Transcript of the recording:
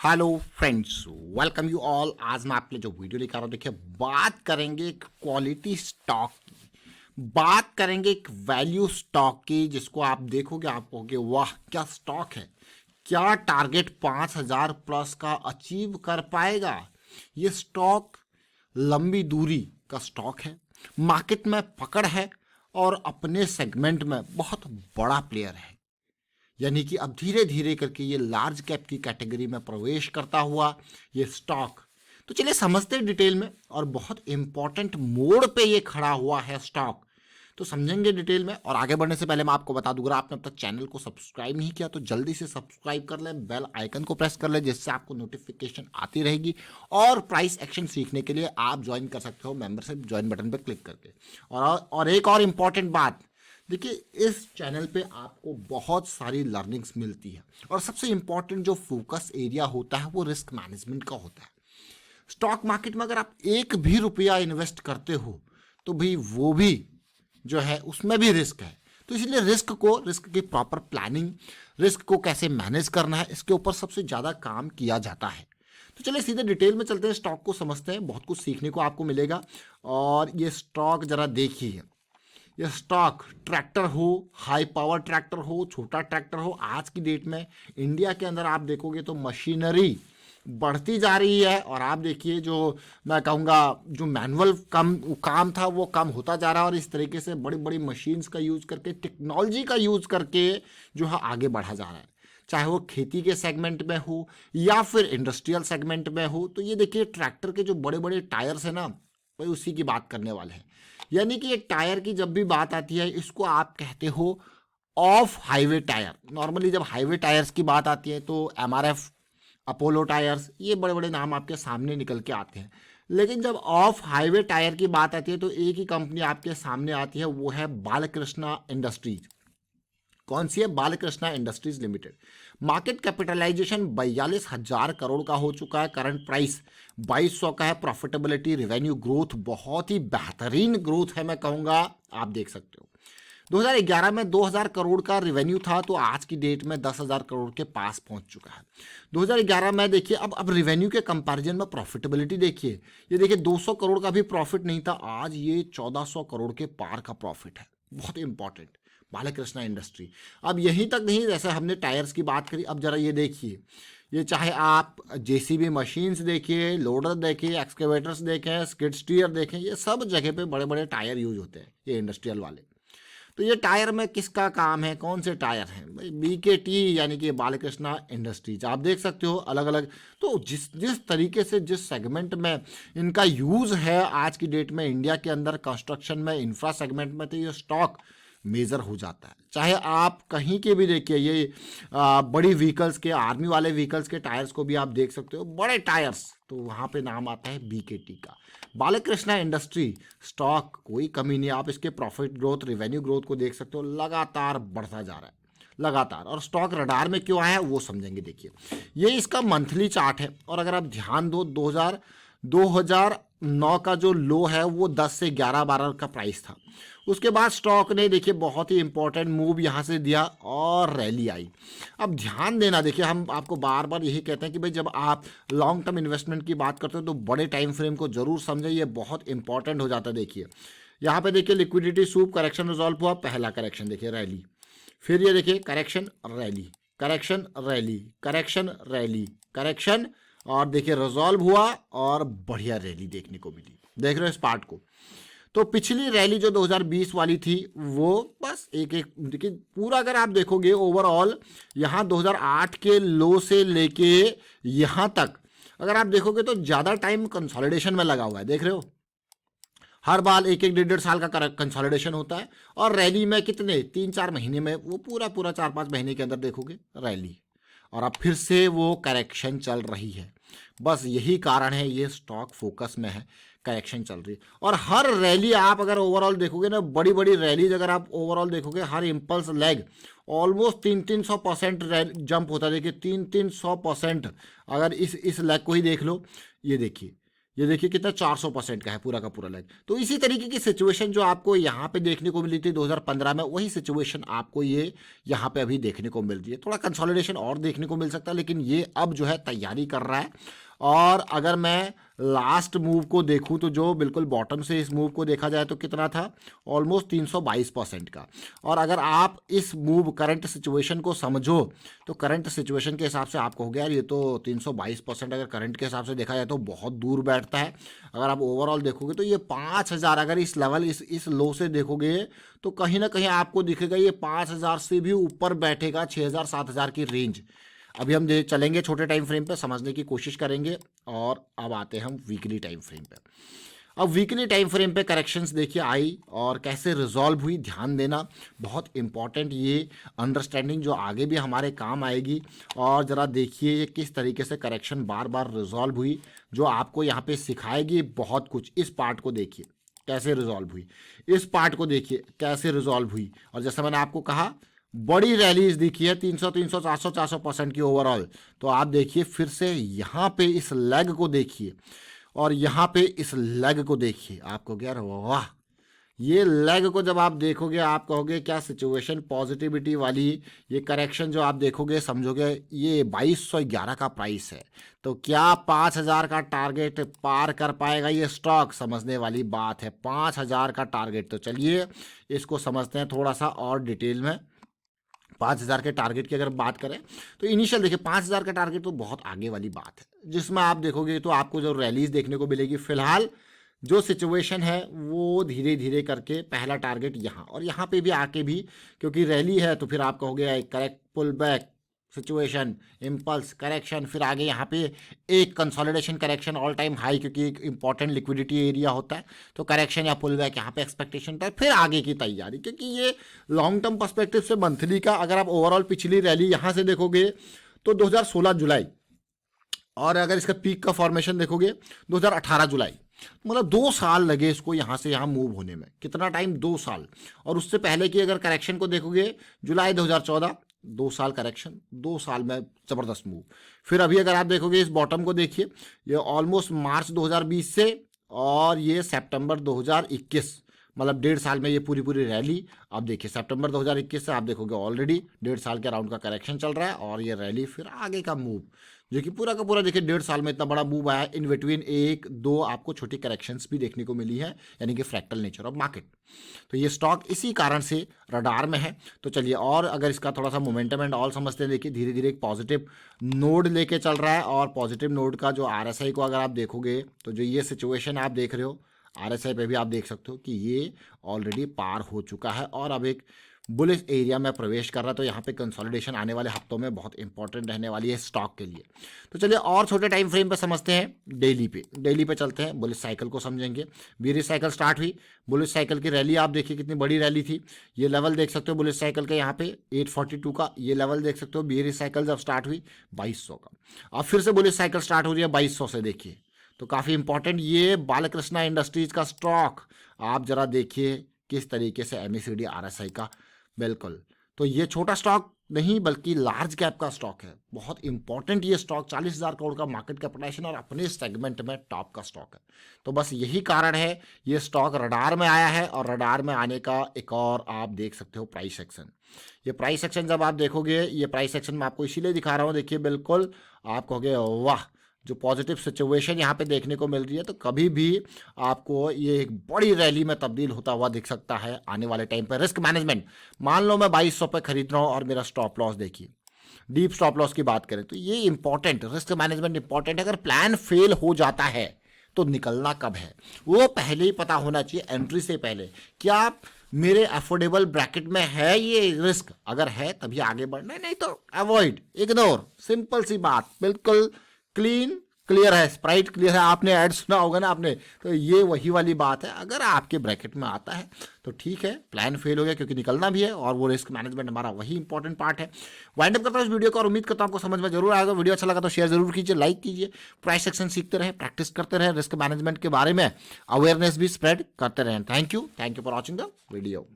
Hello friends, welcome you all. आज मैं आपके लिए जो वीडियो लेकर आ रहा हूँ, देखिए बात करेंगे एक क्वालिटी स्टॉक की, बात करेंगे एक वैल्यू स्टॉक की, जिसको आप देखोगे आप कहोगे वाह क्या स्टॉक है, क्या टारगेट 5,000 प्लस का अचीव कर पाएगा। ये स्टॉक लंबी दूरी का स्टॉक है, मार्केट में पकड़ है और अपने सेगमेंट में बहुत बड़ा प्लेयर है। यानी कि अब धीरे धीरे करके ये लार्ज कैप की कैटेगरी में प्रवेश करता हुआ ये स्टॉक, तो चलिए समझते हैं डिटेल में। और बहुत इंपॉर्टेंट मोड़ पे ये खड़ा हुआ है स्टॉक, तो समझेंगे डिटेल में। और आगे बढ़ने से पहले मैं आपको बता दूं, अगर आपने अब तक चैनल को सब्सक्राइब नहीं किया तो जल्दी से सब्सक्राइब कर लें, बेल आइकन को प्रेस कर लें, जिससे आपको नोटिफिकेशन आती रहेगी। और प्राइस एक्शन सीखने के लिए आप ज्वाइन कर सकते हो मेंबरशिप ज्वाइन बटन पर क्लिक करके। और एक और इम्पॉर्टेंट बात, देखिए इस चैनल पे आपको बहुत सारी लर्निंग्स मिलती है, और सबसे इम्पॉर्टेंट जो फोकस एरिया होता है वो रिस्क मैनेजमेंट का होता है। स्टॉक मार्केट में अगर आप एक भी रुपया इन्वेस्ट करते हो तो भाई वो भी जो है उसमें भी रिस्क है। तो इसलिए रिस्क की प्रॉपर प्लानिंग, रिस्क को कैसे मैनेज करना है, इसके ऊपर सबसे ज़्यादा काम किया जाता है। तो चलिए सीधे डिटेल में चलते हैं, स्टॉक को समझते हैं, बहुत कुछ सीखने को आपको मिलेगा। और ये स्टॉक जरा देखिए, ये स्टॉक ट्रैक्टर हो, हाई पावर ट्रैक्टर हो, छोटा ट्रैक्टर हो, आज की डेट में इंडिया के अंदर आप देखोगे तो मशीनरी बढ़ती जा रही है। और आप देखिए जो मैं कहूँगा जो मैनुअल काम था वो कम होता जा रहा है, और इस तरीके से बड़ी बड़ी मशीन्स का यूज़ करके, टेक्नोलॉजी का यूज़ करके जो है आगे बढ़ा जा रहा है, चाहे वो खेती के सेगमेंट में हो या फिर इंडस्ट्रियल सेगमेंट में हो। तो ये देखिए ट्रैक्टर के जो बड़े बड़े टायर्स हैं ना, वही उसी की बात करने वाले हैं। यानी कि एक टायर की जब भी बात आती है, इसको आप कहते हो ऑफ हाईवे टायर। नॉर्मली जब हाईवे टायर्स की बात आती है तो एमआरएफ, अपोलो टायर्स, ये बड़े बड़े नाम आपके सामने निकल के आते हैं। लेकिन जब ऑफ हाईवे टायर की बात आती है तो एक ही कंपनी आपके सामने आती है, वो है बालकृष्णा इंडस्ट्रीज। कौन सी है? Balkrishna industries limited. Market capitalisation 42,000 crore का हो चुका है, करंट प्राइस 2,200 का है, प्रॉफिटेबिलिटी, रेवेन्यू ग्रोथ बहुत ही बेहतरीन ग्रोथ है मैं कहूँगा, आप देख सकते हो। 2011 में 2,000 करोड़ का रेवेन्यू था, तो आज की डेट में 10,000 करोड़ के पास पहुंच चुका है। 2011 में देखिए, अब रेवेन्यू के कंपैरिजन में प्रॉफिटेबिलिटी देखिए, ये देखिए 200 करोड़ का भी प्रॉफिट नहीं था, आज ये 1,400 करोड़ के पार का प्रॉफिट है। बहुत इंपॉर्टेंट बालकृष्णा इंडस्ट्री। अब यहीं तक नहीं, जैसे हमने टायर्स की बात करी, अब जरा ये देखिए, ये चाहे आप जेसीबी मशीन्स देखिए, लोडर देखिए, एक्सकेवेटर्स देखें, स्किड स्टीयर देखें, ये सब जगह पे बड़े बड़े टायर यूज होते हैं, ये इंडस्ट्रियल वाले। तो ये टायर में किसका काम है, कौन से टायर हैं भाई? बीकेटी यानी कि बालकृष्णा इंडस्ट्रीज। आप देख सकते हो अलग अलग, तो जिस जिस तरीके से जिस सेगमेंट में इनका यूज़ है आज की डेट में इंडिया के अंदर, कंस्ट्रक्शन में, इंफ्रा सेगमेंट में, तो ये स्टॉक मेजर हो जाता है। चाहे आप कहीं के भी देखिए, ये बड़ी व्हीकल्स के, आर्मी वाले व्हीकल्स के टायर्स को भी आप देख सकते हो, बड़े टायर्स, तो वहाँ पे नाम आता है बीकेटी का। बालकृष्णा इंडस्ट्री स्टॉक कोई कमी नहीं, आप इसके प्रॉफिट ग्रोथ, रेवेन्यू ग्रोथ को देख सकते हो, लगातार बढ़ता जा रहा है लगातार। और स्टॉक रडार में क्यों आया है वो समझेंगे। देखिए ये इसका मंथली चार्ट है, और अगर आप ध्यान दो 2009 का जो लो है वो 10 से 11-12 का प्राइस था। उसके बाद स्टॉक ने देखिए बहुत ही इंपॉर्टेंट मूव यहाँ से दिया और रैली आई। अब ध्यान देना, देखिए हम आपको बार बार यही कहते हैं कि भाई जब आप लॉन्ग टर्म इन्वेस्टमेंट की बात करते हो तो बड़े टाइम फ्रेम को जरूर समझें, ये बहुत इंपॉर्टेंट हो जाता है। देखिए यहाँ पे देखिए लिक्विडिटी सूप, करेक्शन रिजॉल्व हुआ, पहला करेक्शन देखिए रैली, फिर ये देखिए correction rally, correction rally, correction rally, correction, और देखिए रिजॉल्व हुआ और बढ़िया रैली देखने को मिली। देख रहे हो इस पार्ट को? तो पिछली रैली जो 2020 वाली थी वो बस एक देखिए पूरा, अगर आप देखोगे ओवरऑल यहाँ 2008 के लो से लेके यहाँ तक अगर आप देखोगे तो ज़्यादा टाइम कंसोलिडेशन में लगा हुआ है। देख रहे हो, हर बार एक 1.5 साल का कंसोलिडेशन होता है, और रैली में कितने 3-4 महीने में, वो पूरा 4-5 महीने के अंदर देखोगे रैली, और अब फिर से वो करेक्शन चल रही है। बस यही कारण है ये स्टॉक फोकस में है, करेक्शन चल रही है। और हर रैली आप अगर ओवरऑल देखोगे ना, बड़ी बड़ी रैलीज अगर आप ओवरऑल देखोगे, हर इम्पल्स लेग ऑलमोस्ट 300-300% जंप होता है। देखिए 300-300%, अगर इस लेग को ही देख लो, ये देखिए ये देखिए कितना 400% का है पूरा का पूरा लेग। तो इसी तरीके की सिचुएशन जो आपको यहाँ पे देखने को मिली थी 2015 में, वही सिचुएशन आपको ये यहाँ पे अभी देखने को मिल रही है। थोड़ा कंसोलिडेशन और देखने को मिल सकता है, लेकिन ये अब जो है तैयारी कर रहा है। और अगर मैं लास्ट मूव को देखूं तो जो बिल्कुल बॉटम से इस मूव को देखा जाए तो कितना था, ऑलमोस्ट 322% का। और अगर आप इस मूव करंट सिचुएशन को समझो तो करंट सिचुएशन के हिसाब से आपको हो गया यार ये तो 322% अगर करंट के हिसाब से देखा जाए तो बहुत दूर बैठता है। अगर आप ओवरऑल देखोगे तो ये 5000 अगर इस लेवल इस लो से देखोगे तो कहीं ना कहीं आपको दिखेगा ये 5000 से भी ऊपर बैठेगा, 6000 7000 की रेंज। अभी हम चलेंगे छोटे टाइम फ्रेम पे, समझने की कोशिश करेंगे। और अब आते हैं हम वीकली टाइम फ्रेम पे। अब वीकली टाइम फ्रेम पे करेक्शंस देखिए आई और कैसे रिजॉल्व हुई, ध्यान देना बहुत इंपॉर्टेंट ये अंडरस्टैंडिंग जो आगे भी हमारे काम आएगी। और ज़रा देखिए ये किस तरीके से करेक्शन बार बार रिजॉल्व हुई, जो आपको यहाँ पे सिखाएगी बहुत कुछ। इस पार्ट को देखिए कैसे रिजॉल्व हुई, इस पार्ट को देखिए कैसे रिजॉल्व हुई। और जैसे मैंने आपको कहा बड़ी रैलीज दिखी है 300 300 400 400% की ओवरऑल। तो आप देखिए फिर से यहाँ पे इस लेग को देखिए और यहाँ पे इस लेग को देखिए, आपको क्या वाह, ये लेग को जब आप देखोगे आप कहोगे क्या सिचुएशन पॉजिटिविटी वाली। ये करेक्शन जो आप देखोगे समझोगे ये 2211 का प्राइस है, तो क्या 5000 का टारगेट पार कर पाएगा ये स्टॉक, समझने वाली बात है। 5000 का टारगेट, तो चलिए इसको समझते हैं थोड़ा सा और डिटेल में। 5000 के टारगेट की अगर बात करें तो इनिशियल देखिए 5000 का टारगेट तो बहुत आगे वाली बात है, जिसमें आप देखोगे तो आपको जो रैलीज देखने को मिलेगी। फिलहाल जो सिचुएशन है वो धीरे धीरे करके पहला टारगेट यहाँ और यहाँ पे भी आके भी, क्योंकि रैली है तो फिर आप कहोगे correct pull back situation, impulse correction, फिर आगे यहाँ पे एक consolidation correction all time high, क्योंकि एक इंपॉर्टेंट लिक्विडिटी एरिया होता है। तो करेक्शन या पुल बैक यहाँ पे एक्सपेक्टेशन होता है, फिर आगे की तैयारी। क्योंकि ये लॉन्ग टर्म पर्सपेक्टिव से मंथली का अगर आप ओवरऑल पिछली रैली यहाँ से देखोगे तो 2016 जुलाई, और अगर इसका पीक का फॉर्मेशन देखोगे 2018 जुलाई, मतलब 2 साल लगे इसको यहाँ से यहाँ मूव होने में। कितना टाइम, 2 साल। और उससे पहले की अगर करेक्शन को देखोगे जुलाई 2014, 2 साल करेक्शन, 2 साल में ज़बरदस्त मूव। फिर अभी अगर आप देखोगे इस बॉटम को देखिए, ये ऑलमोस्ट मार्च 2020 से और ये सितंबर 2021, मतलब 1.5 साल में ये पूरी पूरी रैली। अब देखिए सितंबर 2021 से आप देखोगे ऑलरेडी 1.5 साल के राउंड का करेक्शन चल रहा है और ये रैली फिर आगे का मूव, जो कि पूरा का पूरा देखिए 1.5 साल में इतना बड़ा मूव आया है। इन बिटवीन 1-2 आपको छोटी करेक्शंस भी देखने को मिली है, यानी कि फ्रैक्टल नेचर ऑफ मार्केट। तो ये स्टॉक इसी कारण से रडार में है। तो चलिए और अगर इसका थोड़ा सा मोमेंटम एंड ऑल समझते हैं, देखिए धीरे धीरे एक पॉजिटिव नोड लेके चल रहा है। और पॉजिटिव नोड का जो RSI को अगर आप देखोगे तो जो ये सिचुएशन आप देख रहे हो RSI पे भी आप देख सकते हो कि ये ऑलरेडी पार हो चुका है और अब एक बुलिश एरिया में प्रवेश कर रहा है। तो यहाँ पे कंसोलिडेशन आने वाले हफ्तों में बहुत इंपॉर्टेंट रहने वाली है स्टॉक के लिए। तो चलिए और छोटे टाइम फ्रेम पे समझते हैं। डेली पे चलते हैं, बुलिश साइकिल को समझेंगे। बेयरिश साइकिल स्टार्ट हुई, बुलिश साइकिल की रैली आप देखिए कितनी बड़ी रैली थी। ये लेवल देख सकते हो बुलिश साइकिल के यहाँ पे 842 का ये लेवल देख सकते हो। बेयरिश साइकिल जब स्टार्ट हुई 2200 का, अब फिर से बुलिश साइकिल स्टार्ट हो रही है 2200 से। देखिए तो काफ़ी इंपॉर्टेंट ये बालकृष्णा इंडस्ट्रीज का स्टॉक आप जरा देखिए किस तरीके से MACD RSI का, बिल्कुल। तो ये छोटा स्टॉक नहीं बल्कि लार्ज कैप का स्टॉक है, बहुत इंपॉर्टेंट ये स्टॉक। 40,000 करोड़ का मार्केट कैपिटलाइजेशन और अपने सेगमेंट में टॉप का स्टॉक है। तो बस यही कारण है ये स्टॉक रडार में आया है। और रडार में आने का एक और आप देख सकते हो प्राइस एक्शन। ये प्राइस एक्शन जब आप देखोगे, ये प्राइस एक्शन मैं आपको इसीलिए दिखा रहा हूँ, देखिए बिल्कुल आप कहोगे वाह, जो पॉजिटिव सिचुएशन यहाँ पे देखने को मिल रही है। तो कभी भी आपको ये एक बड़ी रैली में तब्दील होता हुआ दिख सकता है आने वाले टाइम पे। रिस्क मैनेजमेंट, मान लो मैं 2200 पे खरीद रहा हूँ और मेरा स्टॉप लॉस देखिए, डीप स्टॉप लॉस की बात करें तो ये इंपॉर्टेंट, रिस्क मैनेजमेंट इंपॉर्टेंट है। अगर प्लान फेल हो जाता है तो निकलना कब है वो पहले ही पता होना चाहिए, एंट्री से पहले। क्या मेरे अफोर्डेबल ब्रैकेट में है ये रिस्क, अगर है तभी आगे बढ़ना है, नहीं तो अवॉइड, इग्नोर। सिंपल सी बात, बिल्कुल क्लियर है, स्प्राइट क्लियर है। आपने ऐड सुना होगा ना आपने, तो ये वही वाली बात है। अगर आपके ब्रैकेट में आता है तो ठीक है, प्लान फेल हो गया क्योंकि निकलना भी है और वो रिस्क मैनेजमेंट हमारा वही इंपॉर्टेंट पार्ट है। वाइंड अप करता हूं इस वीडियो को और उम्मीद करता हूं आपको समझ में जरूर आएगा। वीडियो अच्छा लगा तो शेयर जरूर कीजिए, लाइक कीजिए। प्राइस सेक्शन सीखते रहे, प्रैक्टिस करते रहे, रिस्क मैनेजमेंट के बारे में अवेयरनेस भी स्प्रेड करते रहे। Thank you for watching the video.